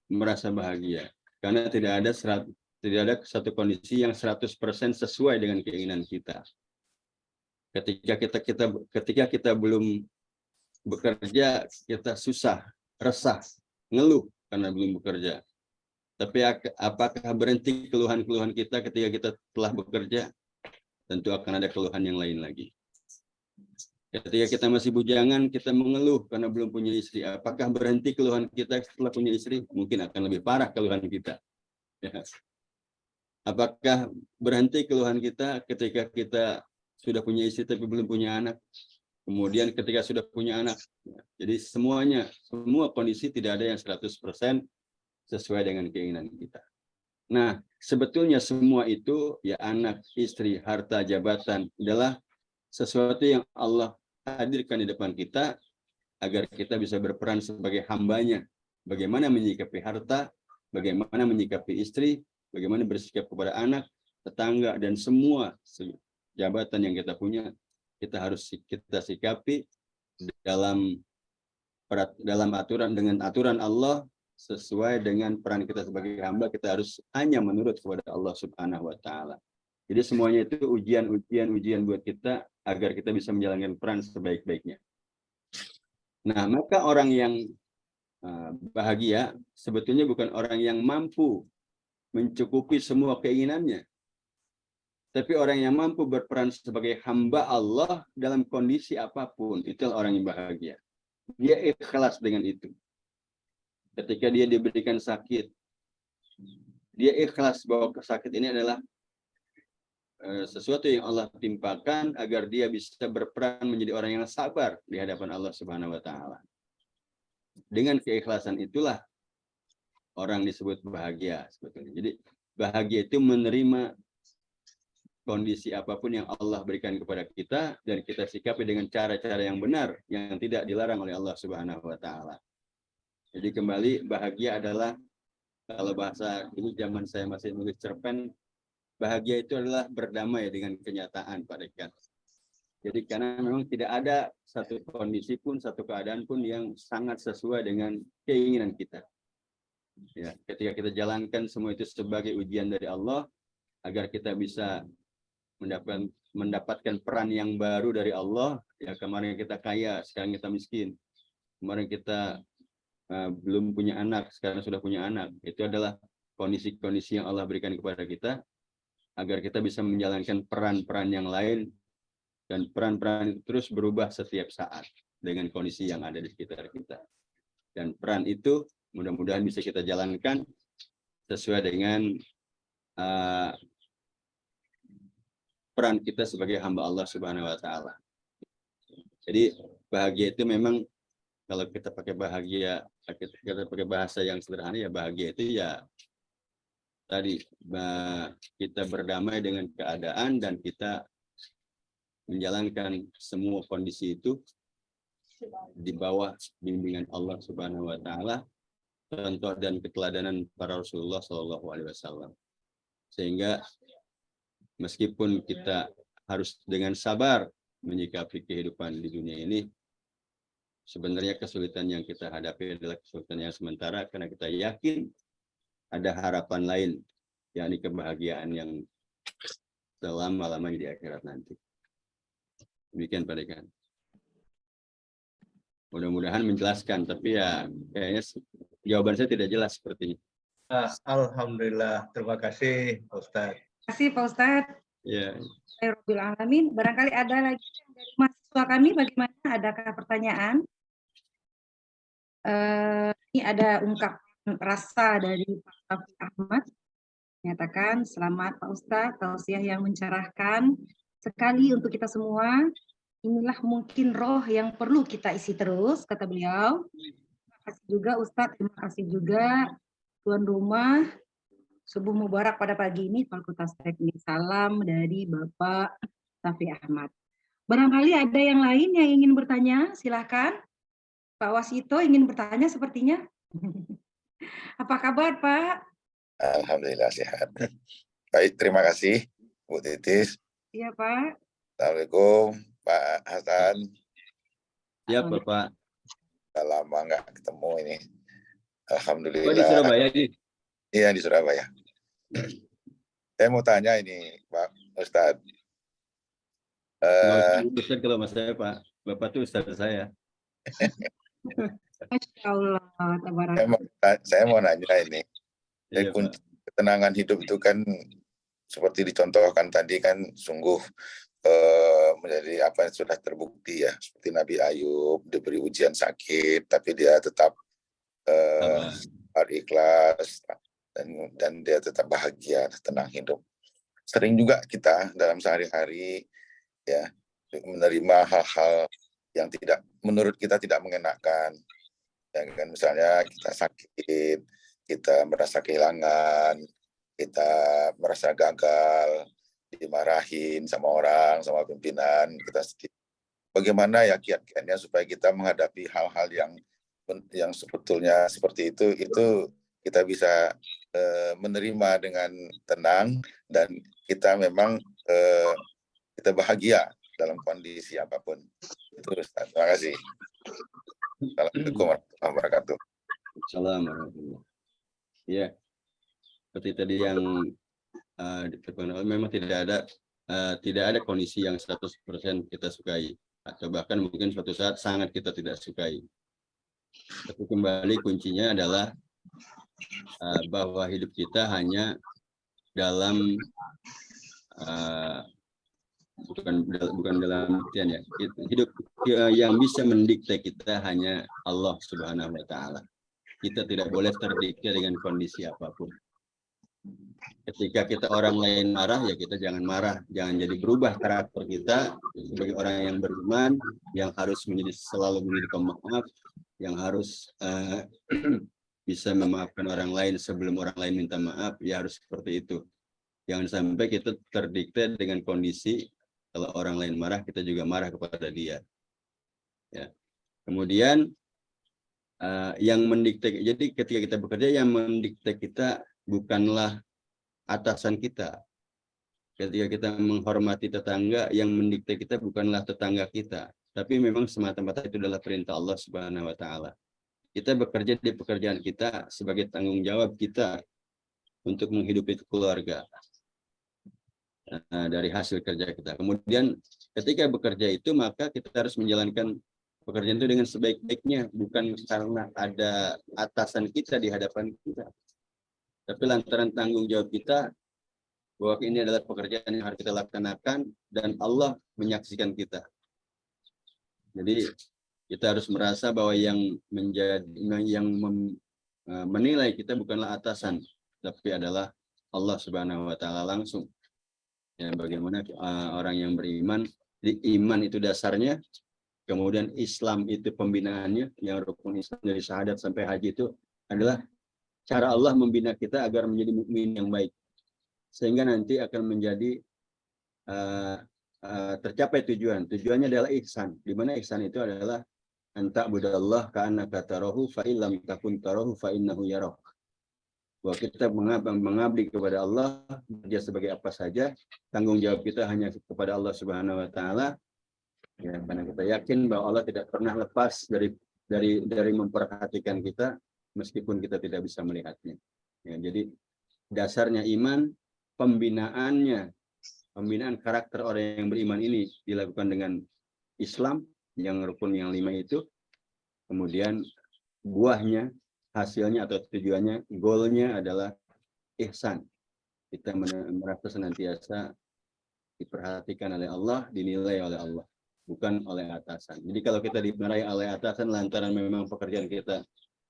merasa bahagia. Karena tidak ada satu kondisi yang 100% sesuai dengan keinginan kita. Ketika kita belum bekerja, kita susah, resah, ngeluh karena belum bekerja. Tapi apakah berhenti keluhan-keluhan kita ketika kita telah bekerja? Tentu akan ada keluhan yang lain lagi. Ketika kita masih bujangan, kita mengeluh karena belum punya istri. Apakah berhenti keluhan kita setelah punya istri? Mungkin akan lebih parah keluhan kita. Ya. Apakah berhenti keluhan kita ketika kita sudah punya istri tapi belum punya anak? Kemudian ketika sudah punya anak. Jadi semua kondisi tidak ada yang 100% sesuai dengan keinginan kita. Nah, sebetulnya semua itu, ya anak, istri, harta, jabatan, adalah sesuatu yang Allah hadirkan di depan kita agar kita bisa berperan sebagai hambanya. Bagaimana menyikapi harta, bagaimana menyikapi istri, bagaimana bersikap kepada anak, tetangga, dan semua jabatan yang kita punya, kita harus kita sikapi dalam aturan, dengan aturan Allah, sesuai dengan peran kita sebagai hamba, kita harus hanya menurut kepada Allah Subhanahu wa taala. Jadi semuanya itu ujian buat kita agar kita bisa menjalankan peran sebaik-baiknya. Nah, maka orang yang bahagia sebetulnya bukan orang yang mampu mencukupi semua keinginannya, tapi orang yang mampu berperan sebagai hamba Allah dalam kondisi apapun. Itulah orang yang bahagia. Dia ikhlas dengan itu. Ketika dia diberikan sakit, dia ikhlas bahwa sakit ini adalah sesuatu yang Allah timpakan agar dia bisa berperan menjadi orang yang sabar di hadapan Allah Subhanahu wa taala. Dengan keikhlasan itulah orang disebut bahagia sebetulnya. Jadi bahagia itu menerima kondisi apapun yang Allah berikan kepada kita dan kita sikapi dengan cara-cara yang benar yang tidak dilarang oleh Allah Subhanahu wa taala. Jadi kembali bahagia adalah, kalau bahasa dulu zaman saya masih nulis cerpen, bahagia itu adalah berdamai dengan kenyataan, Pak Dekan. Jadi karena memang tidak ada satu kondisi pun, satu keadaan pun yang sangat sesuai dengan keinginan kita. Ya, ketika kita jalankan semua itu sebagai ujian dari Allah, agar kita bisa mendapatkan peran yang baru dari Allah. Ya, kemarin kita kaya, sekarang kita miskin. Kemarin kita belum punya anak, sekarang sudah punya anak. Itu adalah kondisi-kondisi yang Allah berikan kepada kita agar kita bisa menjalankan peran-peran yang lain, dan peran-peran itu terus berubah setiap saat dengan kondisi yang ada di sekitar kita. Dan peran itu mudah-mudahan bisa kita jalankan sesuai dengan peran kita sebagai hamba Allah Subhanahu wa taala. Jadi bahagia itu memang, kalau kita pakai bahagia, kita pakai bahasa yang sederhana, ya bahagia itu ya tadi kita berdamai dengan keadaan dan kita menjalankan semua kondisi itu di bawah bimbingan Allah Subhanahu wa taala, contoh dan keteladanan para Rasulullah Shallallahu alaihi wasallam. Sehingga meskipun kita harus dengan sabar menyikapi kehidupan di dunia ini, sebenarnya kesulitan yang kita hadapi adalah kesulitan yang sementara, karena kita yakin ada harapan lain, yakni kebahagiaan yang selama-lamanya di akhirat nanti. Demikian Pak Dekan. Mudah-mudahan menjelaskan, tapi ya kayaknya jawaban saya tidak jelas sepertinya. Alhamdulillah, terima kasih Pak Ustadz. Terima kasih Pak Ustadz. Ya. Rabbil alamin. Barangkali ada lagi dari mahasiswa kami, bagaimana? Adakah pertanyaan? Ini ada ungkapan rasa dari Pak Taufik Ahmad, menyatakan, selamat Pak Ustadz, tausiah yang mencerahkan sekali untuk kita semua. Inilah mungkin roh yang perlu kita isi terus, kata beliau. Terima kasih juga Ustadz, terima kasih juga tuan rumah. Subuh mubarak pada pagi ini, Fakultas Teknik. Salam dari Bapak Taufik Ahmad. Barangkali ada yang lain yang ingin bertanya, silakan. Pak Wasito ingin bertanya sepertinya. Apa kabar, Pak? Alhamdulillah sehat. Baik, terima kasih Bu Titis. Iya, Pak. Assalamualaikum Pak Hasan. Ya, Bapak. Sudah lama nggak ketemu ini. Alhamdulillah. Oh, di Surabaya ini? Iya, di Surabaya. Saya mau tanya ini, Pak Ustadz. Ustadz kalau mas saya, Pak. Bapak tuh Ustadz saya. Masya Allah. Saya mau nanya ini. Iya, Kunci ketenangan hidup itu kan seperti dicontohkan tadi kan sungguh menjadi apa yang sudah terbukti ya, seperti Nabi Ayub diberi ujian sakit tapi dia tetap ikhlas dan dia tetap bahagia, tenang hidup. Sering juga kita dalam sehari-hari ya menerima hal-hal yang tidak menurut kita tidak mengenakan, ya kan, misalnya kita sakit, kita merasa kehilangan, kita merasa gagal, dimarahin sama orang, sama pimpinan, kita sedih. Bagaimana ya kiat-kiatnya supaya kita menghadapi hal-hal yang sebetulnya seperti itu kita bisa menerima dengan tenang dan kita memang kita bahagia dalam kondisi apapun. Itu Ustaz. Terima kasih. Assalamualaikum warahmatullahi wabarakatuh. Assalamualaikum warahmatullahi wabarakatuh. Ya, seperti tadi yang dikatakan, memang tidak ada kondisi yang 100% kita sukai, atau bahkan mungkin suatu saat sangat kita tidak sukai. Tapi kembali kuncinya adalah bahwa hidup kita hanya dalam bukan dalam artian ya, hidup yang bisa mendikte kita hanya Allah Subhanahu wa Ta'ala. Kita tidak boleh terdikte dengan kondisi apapun. Ketika kita orang lain marah, ya kita jangan marah, jangan jadi berubah karakter kita sebagai orang yang beriman, yang harus selalu menjadi pemaaf, yang harus bisa memaafkan orang lain sebelum orang lain minta maaf, ya harus seperti itu. Jangan sampai kita terdikte dengan kondisi kalau orang lain marah, kita juga marah kepada dia. Ya. Kemudian yang mendikte, jadi ketika kita bekerja, yang mendikte kita bukanlah atasan kita. Ketika kita menghormati tetangga, yang mendikte kita bukanlah tetangga kita, tapi memang semata-mata itu adalah perintah Allah Subhanahu wa Ta'ala. Kita bekerja di pekerjaan kita sebagai tanggung jawab kita untuk menghidupi keluarga dari hasil kerja kita. Kemudian ketika bekerja itu, maka kita harus menjalankan pekerjaan itu dengan sebaik-baiknya, bukan karena ada atasan kita di hadapan kita, tapi lantaran tanggung jawab kita bahwa ini adalah pekerjaan yang harus kita laksanakan dan Allah menyaksikan kita. Jadi kita harus merasa bahwa yang menilai kita bukanlah atasan, tapi adalah Allah Subhanahu wa Ta'ala langsung. Ya, bagaimana orang yang beriman, iman itu dasarnya, kemudian Islam itu pembinaannya, yang rukun Islam dari syahadat sampai haji itu adalah cara Allah membina kita agar menjadi mukmin yang baik, sehingga nanti akan menjadi tercapai tujuannya adalah ihsan, di mana ihsan itu adalah anta budallah ka'annaka tarahu fa illam takun tarahu fa innahu yarak. Bahwa kita mengabdi kepada Allah, dia sebagai apa saja, tanggung jawab kita hanya kepada Allah Subhanahu wa Ta'ala. Ya, karena kita yakin bahwa Allah tidak pernah lepas dari memperhatikan kita meskipun kita tidak bisa melihatnya. Ya, jadi dasarnya iman, pembinaan karakter orang yang beriman ini dilakukan dengan Islam yang rukun yang 5 itu. Kemudian buahnya, hasilnya atau tujuannya, goalnya adalah ihsan. Kita merasa senantiasa diperhatikan oleh Allah, dinilai oleh Allah, bukan oleh atasan. Jadi kalau kita dimarahi oleh atasan lantaran memang pekerjaan kita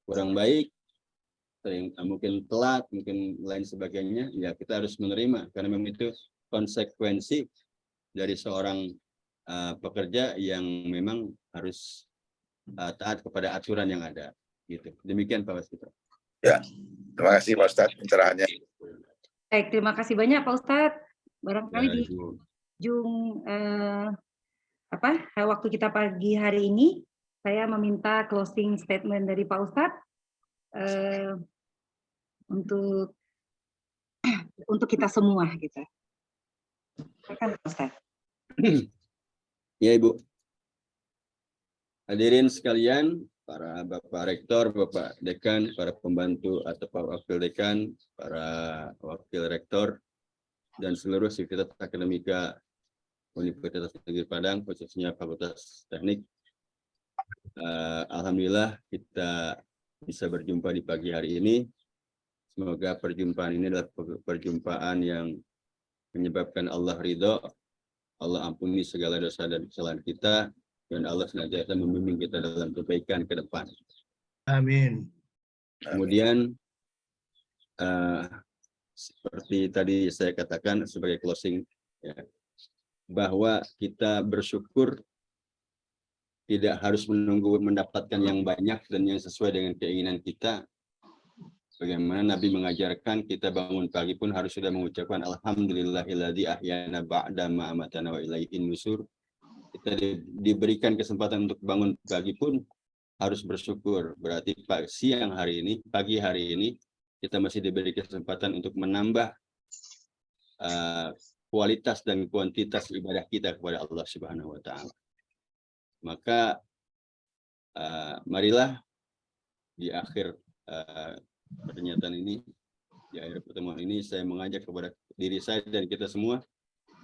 kurang baik, mungkin telat, mungkin lain sebagainya, ya kita harus menerima, karena memang itu konsekuensi dari seorang pekerja yang memang harus taat kepada aturan yang ada. Gitu. Demikian Pak Waskita. Ya, terima kasih Pak Ustadz pencerahannya. Baik, terima kasih banyak Pak Ustadz. Barangkali Ya, di ujung waktu kita pagi hari ini, saya meminta closing statement dari Pak Ustadz untuk kita semua gitu. Silakan Pak Ustadz. Ya Ibu. Hadirin sekalian, para Bapak Rektor, Bapak Dekan, para pembantu atau Pak Wakil Dekan, para Wakil Rektor, dan seluruh sivitas akademika Universitas Negeri Padang, khususnya Fakultas Teknik. Alhamdulillah kita bisa berjumpa di pagi hari ini. Semoga perjumpaan ini adalah perjumpaan yang menyebabkan Allah ridho, Allah ampuni segala dosa dan kesalahan kita, dan Allah senantiasa membimbing kita dalam kebaikan ke depan. Amin. Kemudian seperti tadi saya katakan sebagai closing, ya, bahwa kita bersyukur tidak harus menunggu mendapatkan yang banyak dan yang sesuai dengan keinginan kita. Bagaimana Nabi mengajarkan kita bangun pagi pun harus sudah mengucapkan alhamdulillahilladzi ahyana ba'da ma amatana wa ilaihin nusur. Kita diberikan kesempatan untuk bangun pagi pun harus bersyukur. Berarti pagi hari ini kita masih diberi kesempatan untuk menambah kualitas dan kuantitas ibadah kita kepada Allah Subhanahu wa Ta'ala. Maka marilah di akhir pernyataan ini, di akhir pertemuan ini saya mengajak kepada diri saya dan kita semua,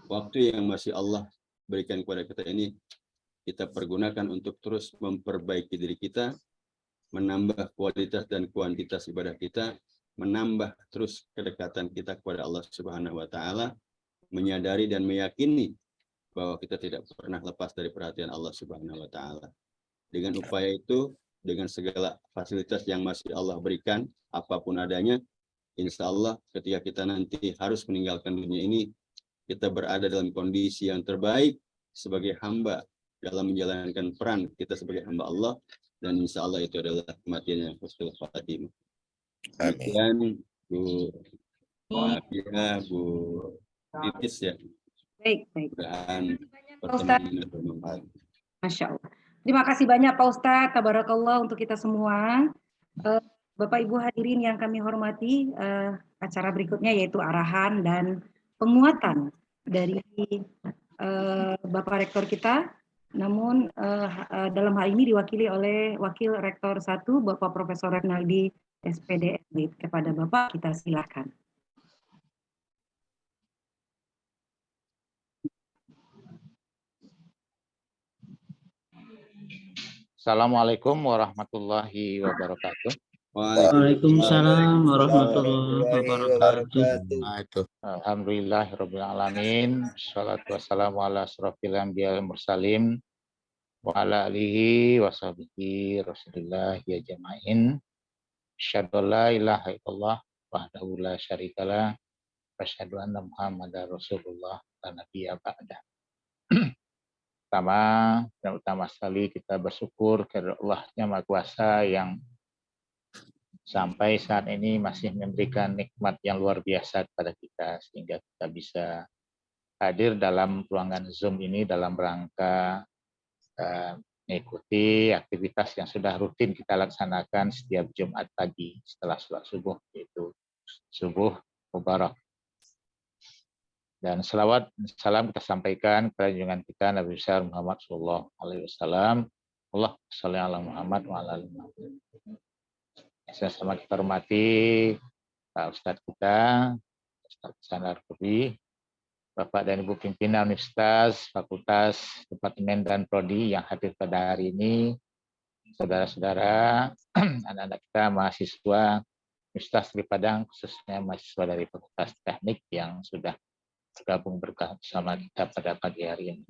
waktu yang masih Allah berikan kepada kita ini kita pergunakan untuk terus memperbaiki diri kita, menambah kualitas dan kuantitas ibadah kita, menambah terus kedekatan kita kepada Allah Subhanahu wa taala, menyadari dan meyakini bahwa kita tidak pernah lepas dari perhatian Allah Subhanahu wa taala. Dengan upaya itu, dengan segala fasilitas yang masih Allah berikan, apapun adanya, insya Allah ketika kita nanti harus meninggalkan dunia ini, kita berada dalam kondisi yang terbaik sebagai hamba dalam menjalankan peran kita sebagai hamba Allah, dan insya Allah itu adalah kematian yang husnul khatimah. Demikian Bu Afia, Bu Titis ya. Baik. Dan Pak Ustadz. Masya Allah. Terima kasih banyak Pak Ustadz, tabarakallah untuk kita semua. Bapak Ibu hadirin yang kami hormati, acara berikutnya yaitu arahan dan penguatan dari Bapak Rektor kita. Namun dalam hal ini diwakili oleh Wakil Rektor 1, Bapak Profesor Renaldi SPD. Kepada Bapak kita silakan. Assalamualaikum warahmatullahi wabarakatuh. Waalaikumsalam warahmatullahi wabarakatuh. Alhamdulillahirabbil alamin. Shalatu wassalamu ala asrofil anbiya wal mursalin wa ala alihi wa sahbihi rasulillah ya jama'in. Asyhadu an la ilaha illallah wahdahu la syarikalah wa asyhadu anna Muhammadar Rasulullah la nabiyya ba'da. Pertama dan utama sekali kita bersyukur kepada Allah yang Maha Kuasa yang sampai saat ini masih memberikan nikmat yang luar biasa kepada kita sehingga kita bisa hadir dalam ruangan Zoom ini dalam rangka mengikuti aktivitas yang sudah rutin kita laksanakan setiap Jumat pagi setelah sholat subuh, yaitu subuh mubarak. Dan selawat dan salam kita sampaikan kepada junjungan kita Nabi besar Muhammad sallallahu alaihi wasallam. Allah sholli ala Muhammad wa ala ali Muhammad. Sama-sama kita hormati Pak Ustadz kita, Ustadz Sandar Kubi, Bapak dan Ibu pimpinan Universitas, Fakultas, Departemen dan Prodi yang hadir pada hari ini, saudara-saudara, anak-anak kita mahasiswa Universitas Negeri Padang, khususnya mahasiswa dari Fakultas Teknik yang sudah bergabung bersama kita pada pagi hari ini.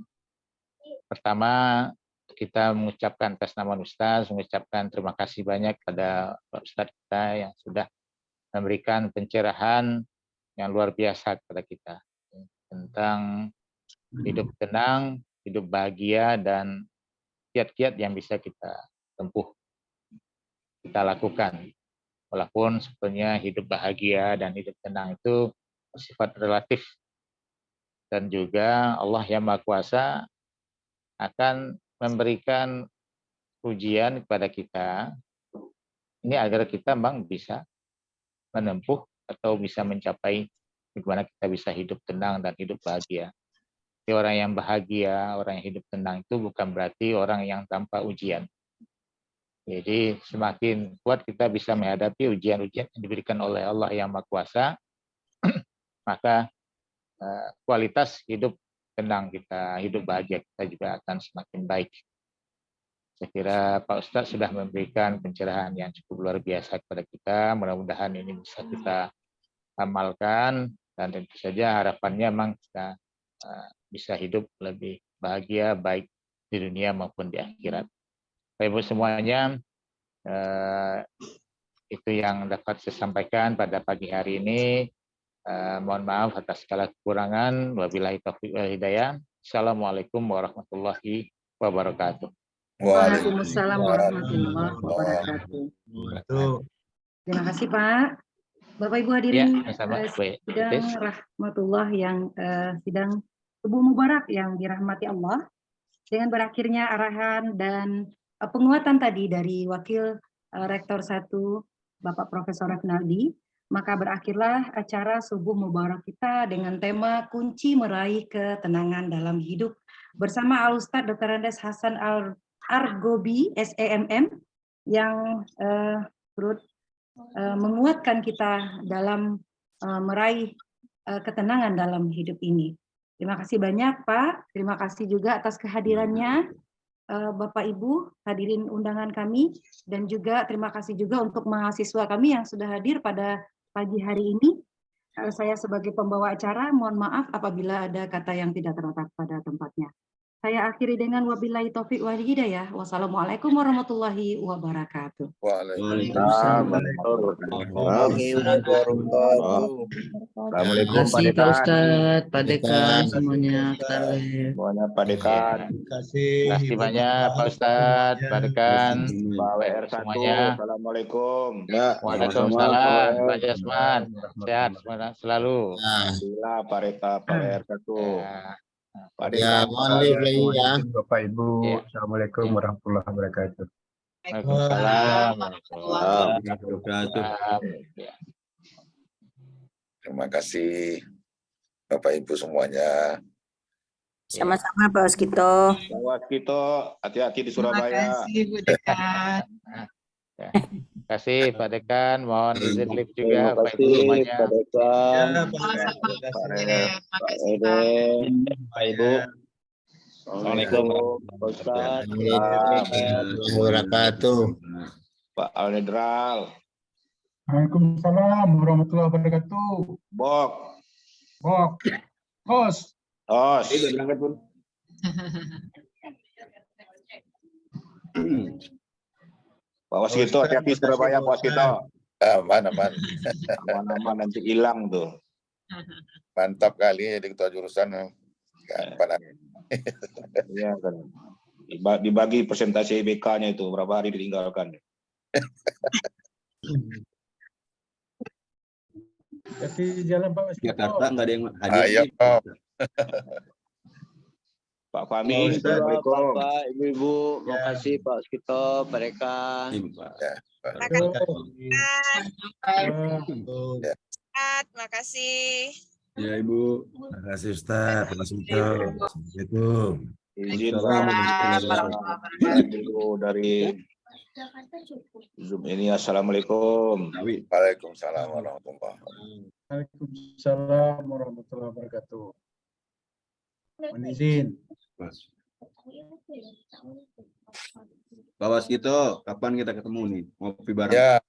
Pertama, kita mengucapkan atas nama Ustaz, mengucapkan terima kasih banyak kepada Pak Ustaz kita yang sudah memberikan pencerahan yang luar biasa kepada kita tentang hidup tenang, hidup bahagia, dan kiat-kiat yang bisa kita tempuh, kita lakukan. Walaupun sebetulnya hidup bahagia dan hidup tenang itu bersifat relatif. Dan juga Allah yang Maha Kuasa akan memberikan ujian kepada kita ini agar kita memang bisa menempuh atau bisa mencapai bagaimana kita bisa hidup tenang dan hidup bahagia. Jadi orang yang bahagia, orang yang hidup tenang itu bukan berarti orang yang tanpa ujian. Jadi semakin kuat kita bisa menghadapi ujian-ujian yang diberikan oleh Allah yang Maha Kuasa, maka kualitas hidup tenang kita, hidup bahagia kita juga akan semakin baik. Saya kira Pak Ustadz sudah memberikan pencerahan yang cukup luar biasa kepada kita. Mudah-mudahan ini bisa kita amalkan dan tentu saja harapannya memang kita bisa hidup lebih bahagia baik di dunia maupun di akhirat. Bapak Ibu semuanya, itu yang dapat saya sampaikan pada pagi hari ini. Mohon maaf atas segala kekurangan. Wabillahi taufiq wal hidayah. Assalamualaikum warahmatullahi wabarakatuh. Waalaikumsalam warahmatullahi wabarakatuh. Terima kasih Pak. Bapak Ibu hadirin sidang rahmatullah yang sidang subuh mubarak yang dirahmati Allah. Dengan berakhirnya arahan dan penguatan tadi dari Wakil Rektor 1 Bapak Profesor Renaldi, maka berakhirlah acara subuh mubarak kita dengan tema kunci meraih ketenangan dalam hidup bersama Al-Ustadz Dr. Andes Hasan Al-Argobi, SEMM, yang turut menguatkan kita dalam meraih ketenangan dalam hidup ini. Terima kasih banyak Pak, terima kasih juga atas kehadirannya Bapak Ibu hadirin undangan kami, dan juga terima kasih juga untuk mahasiswa kami yang sudah hadir pada pagi hari ini. Saya sebagai pembawa acara mohon maaf apabila ada kata yang tidak terletak pada tempatnya. Saya akhiri dengan wabillahi taufik wal hidayah. Wassalamualaikum warahmatullahi wabarakatuh. Waalaikumsalam. Assalamualaikum Pak Terima kasih Pak Dekan. Ustadz, Pak Dekan, semuanya kita live. Semuanya Pak Dekan. Terima kasih. Terima kasih Ibu banyak Bapak Pak Ustadz, Pak Dekan, Semuanya. Pak WR1. Assalamualaikum. Ya, Waalaikumsalam Pak Jasman. Sehat selalu. Alhamdulillah Pak Reka, Pak WR1. Pak Ya, Dekan, mohon Pak live Reka. lagi ya. Bapak Ibu, Ya. Assalamualaikum warahmatullahi wabarakatuh. Waalaikumsalam. Waalaikumsalam. Ya. Terima kasih Bapak Ibu semuanya. Sama-sama Pak Waskito. Pak Waskito, hati-hati di Terima Surabaya. kasih Bu Dekan. Terima kasih Pak Dekan, mohon izin live juga Terima Pak Ibu kasih semuanya. Pak Dekan, Ya, Pak. Sama-sama Terima Bu kasih. Dekan. Pak Makasih Ede, Pak. Pak Ibu. Assalamualaikum Pak Ustadz. Warahmatullahi wabarakatuh. Pak Alnedral, Waalaikumsalam warahmatullahi wabarakatuh. Bok, Bok, Kos. Os. Pak Waskito, hati-hati di Surabaya Pak Waskito. Aman. Aman nanti hilang tuh. Mantap kali jadi ketua jurusan. Iya kan. Dibagi persentase IBK-nya itu berapa hari ditinggalkan. Kasih jalan Pak Waskito. Jakarta nggak ada yang hadir. Ayo. nih. Pak Fahmi, Assalamualaikum. Bapak, Ibu-ibu, makasih Pak Waskito, Pak Dekan. Ini, Pak. Makasih. Ya Ibu. Terima kasih Ustaz. Terima kasih Assalamualaikum. Izin dulu dari Zoom ini. Assalamualaikum. Waalaikumsalam warahmatullahi wabarakatuh. Waalaikumsalam warahmatullahi wabarakatuh. Mohon izin. Pak Waskito, kapan kita ketemu nih? Ngopi bareng. Ya,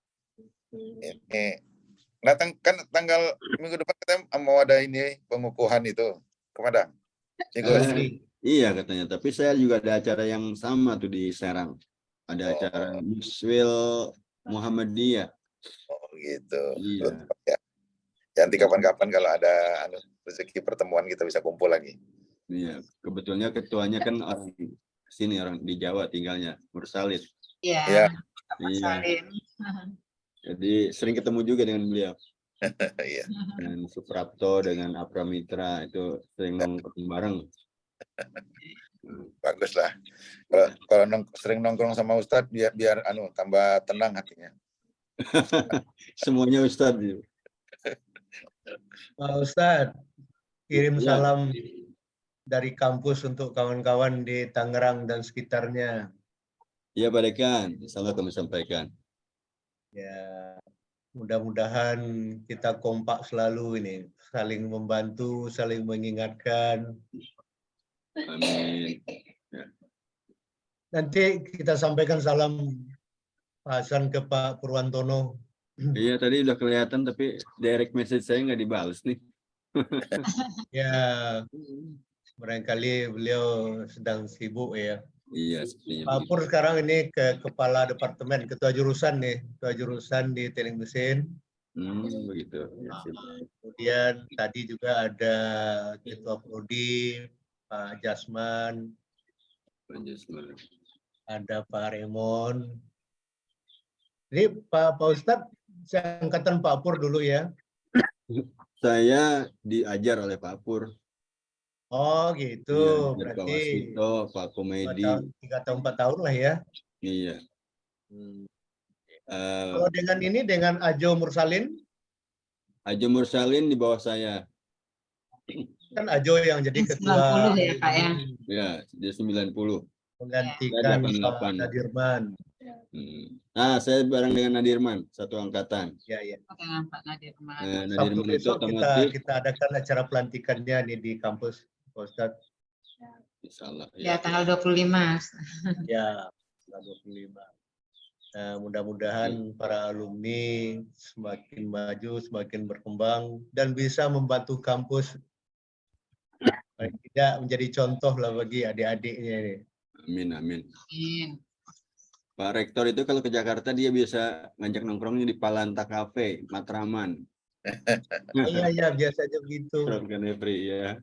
ini kan tanggal minggu depan kita mau ada ini pengukuhan itu ke Padang. Iya katanya, tapi saya juga ada acara yang sama tuh di Serang. Ada acara Muswil Muhammadiyah. Oh gitu. Iya. Ya. Nanti kapan-kapan kalau ada rezeki pertemuan kita bisa kumpul lagi. Iya, kebetulannya ketuanya kan orang sini, orang di Jawa tinggalnya, Mursalin. Iya. Ya. Salim. Jadi sering ketemu juga dengan beliau. Iya. Dan Suprapto dengan Apramitra itu sering nongkrong bareng. Bagus lah. Kalau sering nongkrong sama Ustadz biar tambah tenang hatinya. Semuanya Ustadz. Pak Ustadz, kirim Ya. salam dari kampus untuk kawan-kawan di Tangerang dan sekitarnya. Iya Pak Dekan, insya Allah kami sampaikan. Ya, mudah-mudahan kita kompak selalu ini, saling membantu, saling mengingatkan. Amin. Nanti kita sampaikan salam Pak Hasan ke Pak Purwantono. Iya tadi udah kelihatan tapi direct message saya nggak dibalas nih. Ya, barangkali beliau sedang sibuk ya. Iya sepertinya. Pak Pur sekarang ini ke kepala departemen, ketua jurusan nih, ketua jurusan di Tailing Mesin. Begitu. Ya, Kemudian tadi juga ada ketua prodi Pak Jasman, ada Pak Raymond. Jadi Pak Ustadz, angkatan Pak Pur dulu ya. Saya diajar oleh Pak Pur. Oh gitu, Iya, Pak berarti Waskito, Pak Komedi. 3 tahun 4 tahun lah ya. Iya. Kalau dengan ini, dengan Ajo Mursalin? Ajo Mursalin di bawah saya. Kan Ajo yang jadi ketua. 90 ya Pak ya? Ya, dia 90. Menggantikan Pak Saya 88. Sadirman. Nah, saya bareng dengan Nadirman, satu angkatan. Ya, ya. Dengan Pak Nadirman. Sabtu Nadirman itu besok otomotif. kita adakan acara pelantikannya nih di kampus, Pak Ustadz. Insyaallah. Ya, tanggal 25. Ya, tanggal 25. Nah, mudah-mudahan para alumni semakin maju, semakin berkembang, dan bisa membantu kampus paling tidak menjadi contoh lah bagi adik-adiknya ini. Amin, amin. Amin. Pak Rektor itu kalau ke Jakarta dia bisa ngajak nongkrongnya di Palanta Cafe, Matraman. Iya, iya, biasanya begitu. Prof. Ganefri, ya.